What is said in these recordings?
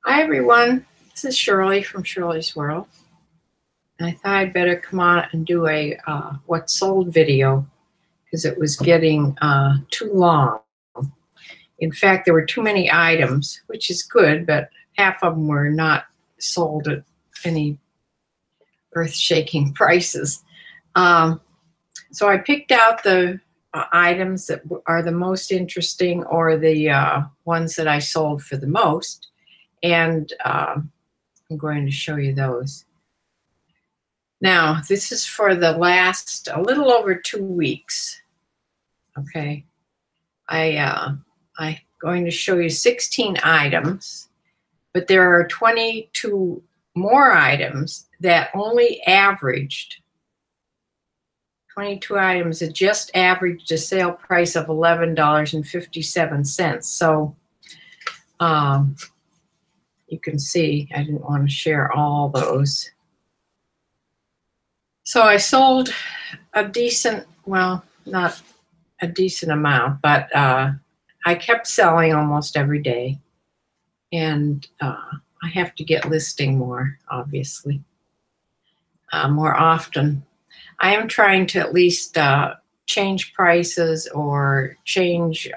Hi everyone, this is Shirley from Shirley's World. And I thought I'd better come on and do a what sold video because it was getting too long. In fact, there were too many items, which is good, but half of them were not sold at any earth-shaking prices. So I picked out the items that are the most interesting or the ones that I sold for the most. And I'm going to show you those. Now, this is for the last a little over 2 weeks. Okay, I'm going to show you 16 items, but there are 22 more items that only averaged 22 items that just averaged a sale price of $11.57. So you can see I didn't want to share all those. So I sold a decent, well, not a decent amount, but I kept selling almost every day. And I have to get listing more, obviously, more often. I am trying to at least change prices or change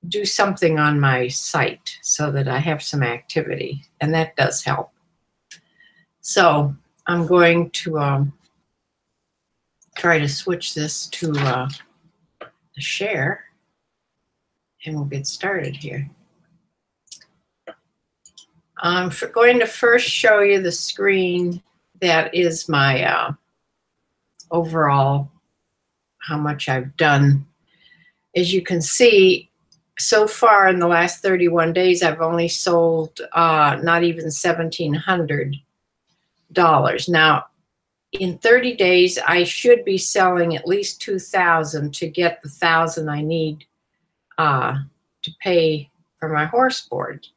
do something on my site so that I have some activity, and that does help. So I'm going to try to switch this to the share, and we'll get started here. I'm going to first show you the screen that is my overall, how much I've done. As you can see, so far in the last 31 days, I've only sold not even $1,700. Now, in 30 days, I should be selling at least 2,000 to get the 1,000 I need to pay for my horse board.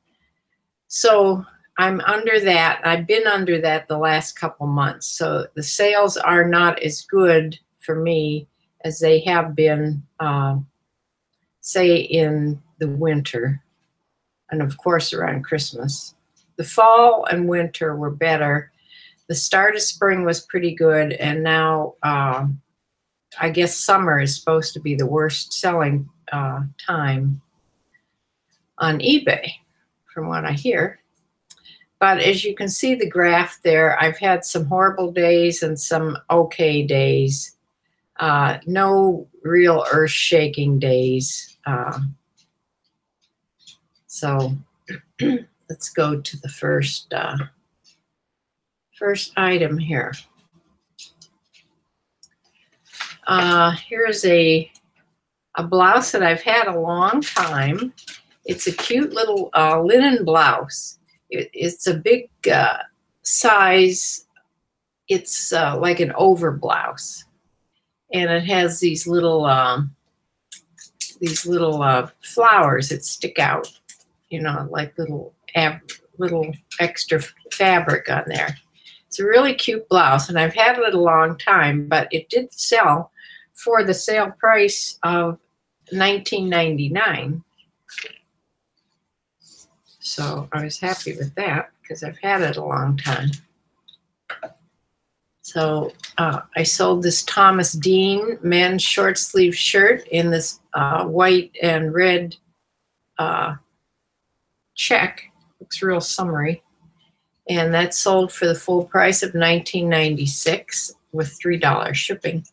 So I'm under that. I've been under that the last couple months. So the sales are not as good for me as they have been say in the winter, and of course around Christmas. The fall and winter were better. The start of spring was pretty good, and now I guess summer is supposed to be the worst selling time on eBay, from what I hear. But as you can see the graph there, I've had some horrible days and some okay days. No real earth-shaking days. So let's go to the first item here. Here's a blouse that I've had a long time. It's a cute little linen blouse. It's a big size. It's like an over blouse, and it has these little flowers that stick out, you know, like little extra fabric on there. It's a really cute blouse, and I've had it a long time, but it did sell for the sale price of $19.99. So I was happy with that because I've had it a long time. So I sold this Thomas Dean men's short sleeve shirt in this white and red check. Looks real summery. And that sold for the full price of $19.96 with $3 shipping.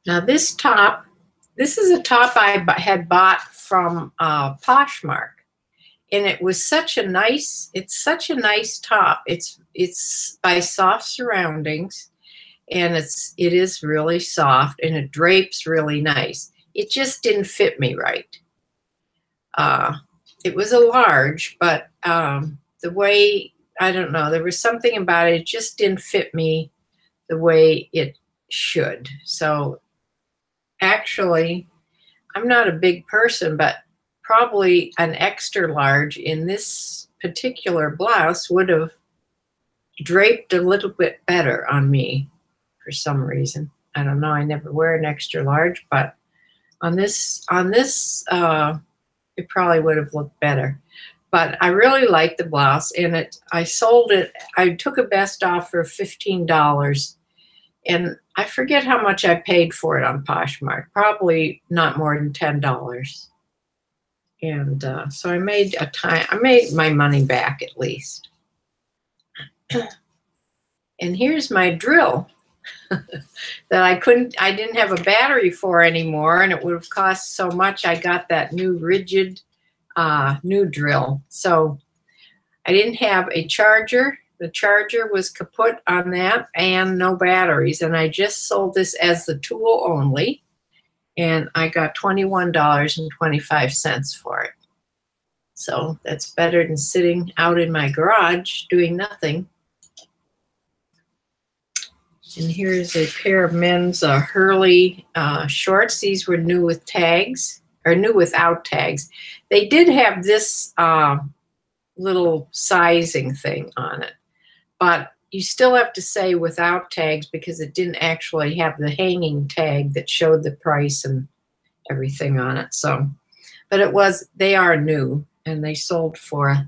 Now this top, this is a top I had bought from Poshmark. And it was such a nice, it's such a nice top. It's by Soft Surroundings, and it is really soft, and it drapes really nice. It just didn't fit me right. It was a large, but the way, I don't know, there was something about it, it just didn't fit me the way it should. So actually, I'm not a big person, but probably an extra large in this particular blouse would have draped a little bit better on me for some reason. I don't know, I never wear an extra large, but On this, it probably would have looked better. But I really liked the blouse, and I sold it. I took a best offer of $15, and I forget how much I paid for it on Poshmark. Probably not more than $10. And so I made my money back at least. And here's my drill that I didn't have a battery for anymore, and it would have cost so much. I got that new rigid new drill. So I didn't have a charger. The charger was kaput on that, and no batteries. And I just sold this as the tool only, and I got $21.25 for it. So that's better than sitting out in my garage doing nothing. And here's a pair of men's Hurley shorts. These were new with tags, or new without tags. They did have this little sizing thing on it, but you still have to say without tags because it didn't actually have the hanging tag that showed the price and everything on it. So, but they are new, and they sold for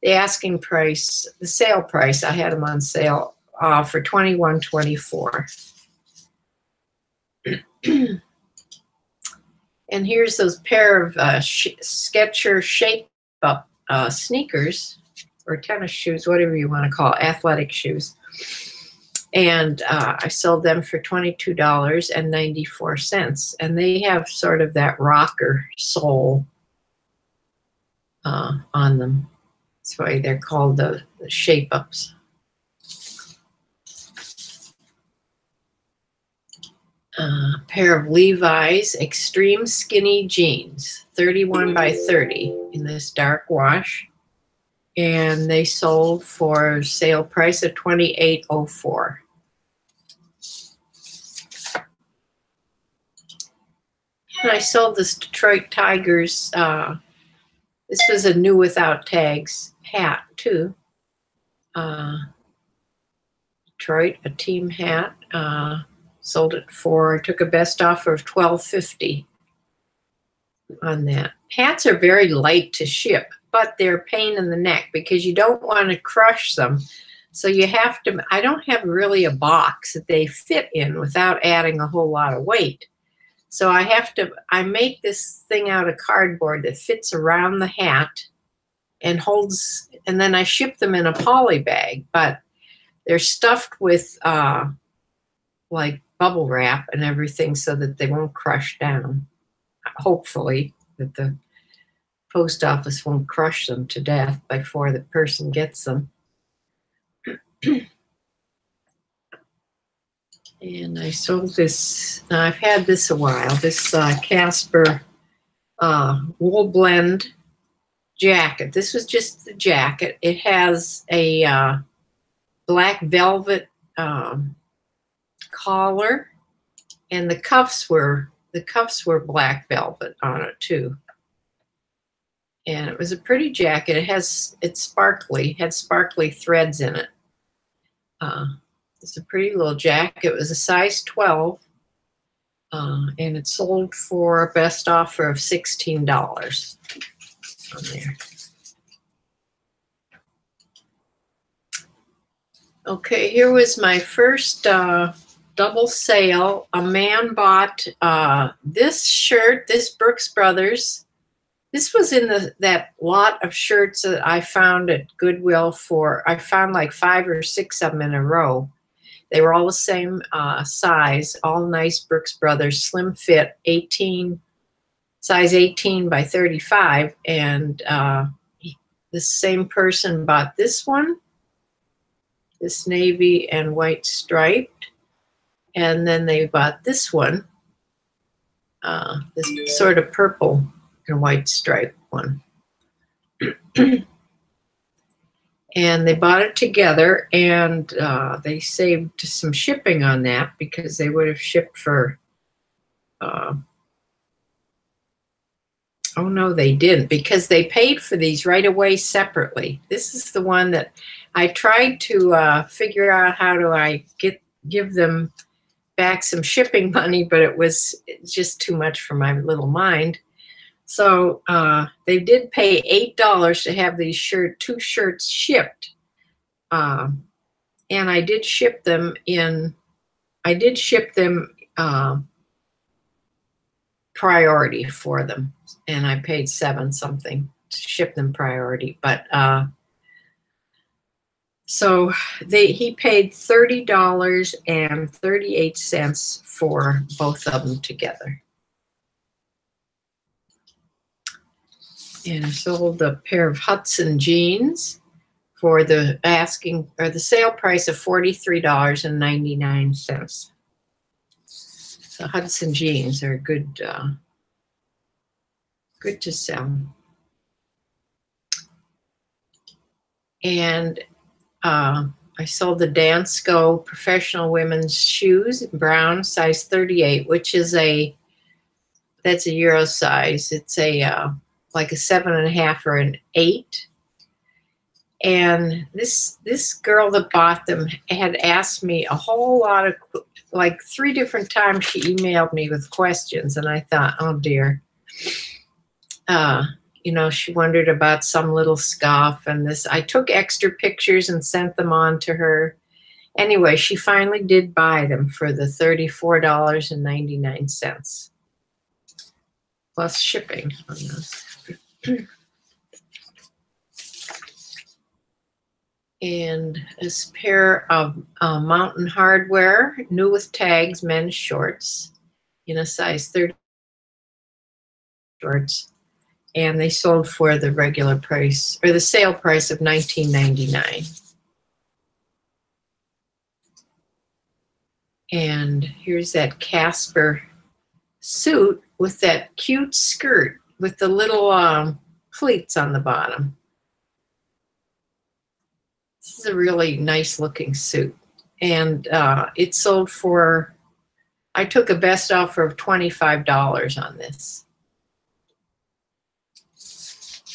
the asking price, the sale price. I had them on sale for $21.24. And here's those pair of Skechers Shape Up sneakers, or tennis shoes, whatever you want to call it, athletic shoes. And I sold them for $22.94. And they have sort of that rocker sole on them. That's why they're called the Shape Ups. Pair of Levi's Extreme Skinny Jeans, 31 by 30 in this dark wash. And they sold for sale price of $28.04. And I sold this Detroit Tigers, this was a new without tags hat too. Detroit, a team hat. Sold it for, took a best offer of $12.50 on that. Hats are very light to ship, but they're a pain in the neck because you don't want to crush them. So you have to, I don't have really a box that they fit in without adding a whole lot of weight. So I make this thing out of cardboard that fits around the hat and holds, and then I ship them in a poly bag, but they're stuffed with like bubble wrap and everything so that they won't crush down. Hopefully that the post office won't crush them to death before the person gets them. And I sold this, I've had this a while, this Casper wool blend jacket. This was just the jacket. It has a black velvet collar, and the cuffs were black velvet on it too. And it was a pretty jacket. It's sparkly, had sparkly threads in it. It's a pretty little jacket. It was a size 12, and it sold for a best offer of $16 on there. Okay, here was my first double sale. A man bought this shirt, this Brooks Brothers. This was in that lot of shirts that I found at Goodwill I found like 5 or 6 of them in a row. They were all the same size, all nice Brooks Brothers, slim fit, size 18 by 35. And the same person bought this one, this navy and white striped. And then they bought this one, this sort of purple and white striped one. And they bought it together, and they saved some shipping on that because they would have shipped for, oh no, they didn't, because they paid for these right away separately. This is the one that I tried to figure out how do I give them back some shipping money, but it was just too much for my little mind. So they did pay $8 to have these two shirts shipped. And I did ship them priority for them. And I paid $7 something to ship them priority. But so he paid $30.38 for both of them together. And I sold a pair of Hudson jeans for the sale price of $43.99. So Hudson jeans are good to sell. And I sold the Dansko professional women's shoes in brown, size 38, which is that's a Euro size. It's like a 7.5 or an 8. And this girl that bought them had asked me a whole lot of, like 3 different times she emailed me with questions. And I thought, oh dear. She wondered about some little scuff and this. I took extra pictures and sent them on to her. Anyway, she finally did buy them for the $34.99 plus shipping on those. And this pair of Mountain Hardwear, new with tags, men's shorts in a size 30 shorts. And they sold for the regular price, or the sale price of $19.99. And here's that Casper suit with that cute skirt with the little pleats on the bottom. This is a really nice looking suit. And it sold for, I took a best offer of $25 on this.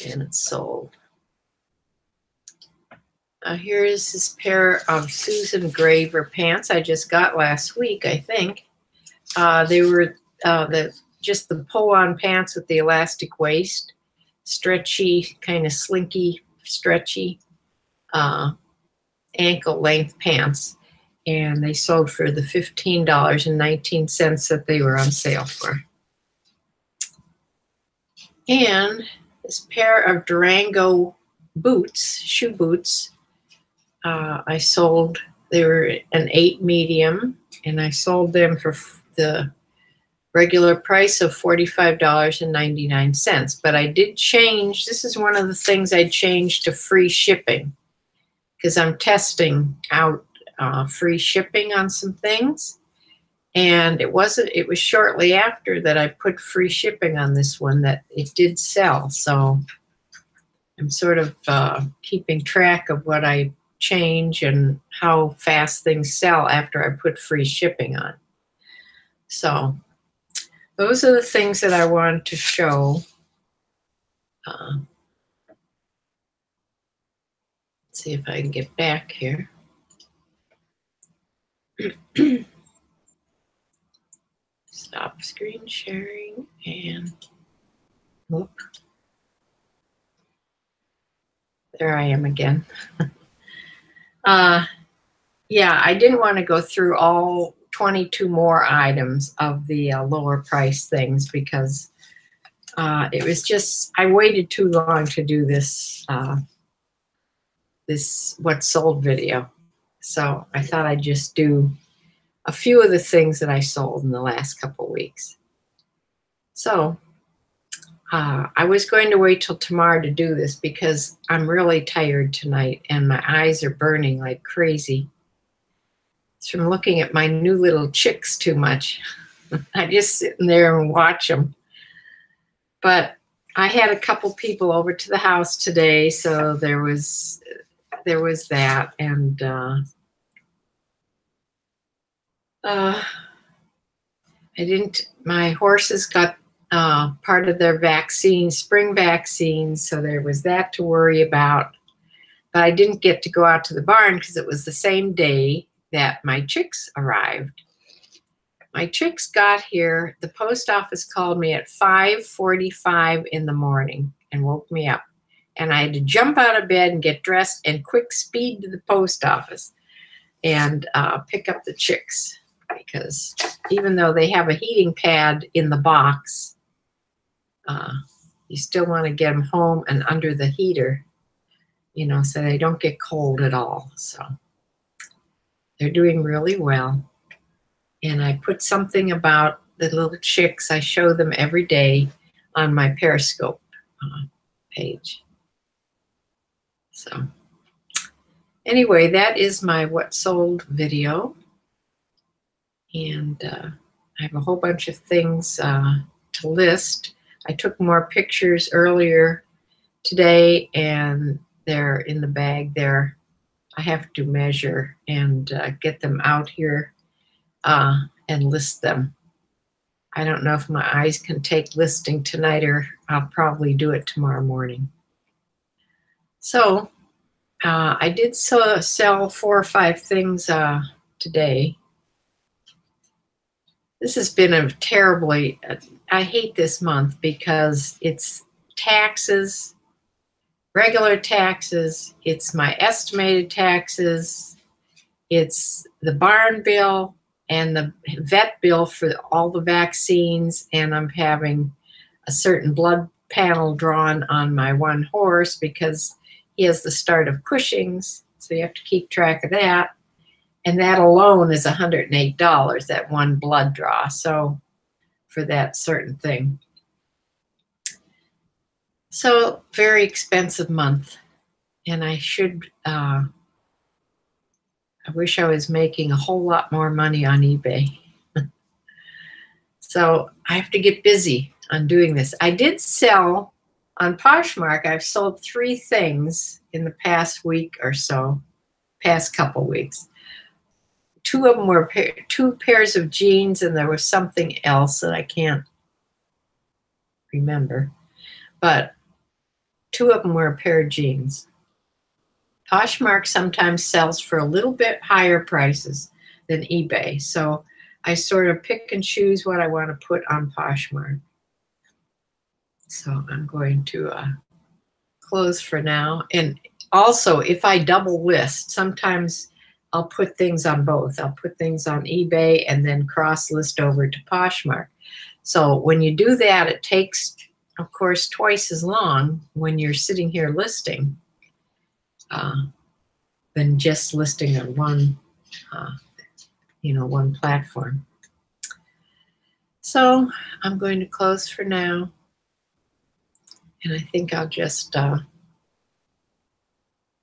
And it's sold. Here is this pair of Susan Graver pants I just got last week, I think. They were just the pull-on pants with the elastic waist, stretchy, kind of slinky, stretchy ankle length pants. And they sold for the $15.19 that they were on sale for. And this pair of Durango boots, shoe boots, I sold. They were an 8 medium, and I sold them for the regular price of $45.99. But I did change. This is one of the things I changed to free shipping because I'm testing out free shipping on some things. And it was shortly after that I put free shipping on this one that it did sell. So I'm sort of keeping track of what I change and how fast things sell after I put free shipping on. So those are the things that I wanted to show. Let's see if I can get back here. Stop screen sharing and whoop. There I am again. Yeah, I didn't want to go through all 22 more items of the lower price things because it was just, I waited too long to do this, what sold video. So I thought I'd just do a few of the things that I sold in the last couple of weeks. So I was going to wait till tomorrow to do this because I'm really tired tonight and my eyes are burning like crazy. It's from looking at my new little chicks too much. I just sit in there and watch them. But I had a couple people over to the house today, so there was that, and my horses got part of their vaccine, spring vaccines, so there was that to worry about. But I didn't get to go out to the barn because it was the same day that my chicks arrived. My chicks got here. The post office called me at 5:45 in the morning and woke me up. And I had to jump out of bed and get dressed and quick speed to the post office and pick up the chicks. Because even though they have a heating pad in the box, you still want to get them home and under the heater, you know, so they don't get cold at all. So they're doing really well. And I put something about the little chicks. I show them every day on my Periscope page. So anyway, that is my what sold video. And I have a whole bunch of things to list. I took more pictures earlier today, and they're in the bag there. I have to measure and get them out here and list them. I don't know if my eyes can take listing tonight, or I'll probably do it tomorrow morning. So I did sell 4 or 5 things today. This has been a terribly, I hate this month because it's taxes, regular taxes, it's my estimated taxes, it's the barn bill and the vet bill for all the vaccines, and I'm having a certain blood panel drawn on my one horse because he has the start of Cushing's, so you have to keep track of that. And that alone is $108, that one blood draw, so for that certain thing. So very expensive month, and I wish I was making a whole lot more money on eBay. So I have to get busy on doing this. I did sell on Poshmark. I've sold 3 things in the past week or so, past couple weeks. 2 of them were 2 pairs of jeans, and there was something else that I can't remember. But 2 of them were a pair of jeans. Poshmark sometimes sells for a little bit higher prices than eBay. So I sort of pick and choose what I want to put on Poshmark. So I'm going to close for now. And also, if I double list, sometimes I'll put things on both. I'll put things on eBay and then cross list over to Poshmark. So when you do that, it takes, of course, twice as long when you're sitting here listing than just listing on one, one platform. So I'm going to close for now. And I think I'll just,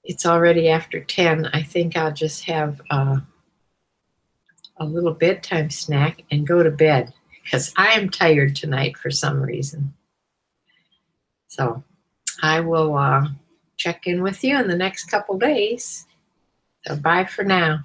it's already after 10. I think I'll just have a little bedtime snack and go to bed because I am tired tonight for some reason. So I will check in with you in the next couple days. So bye for now.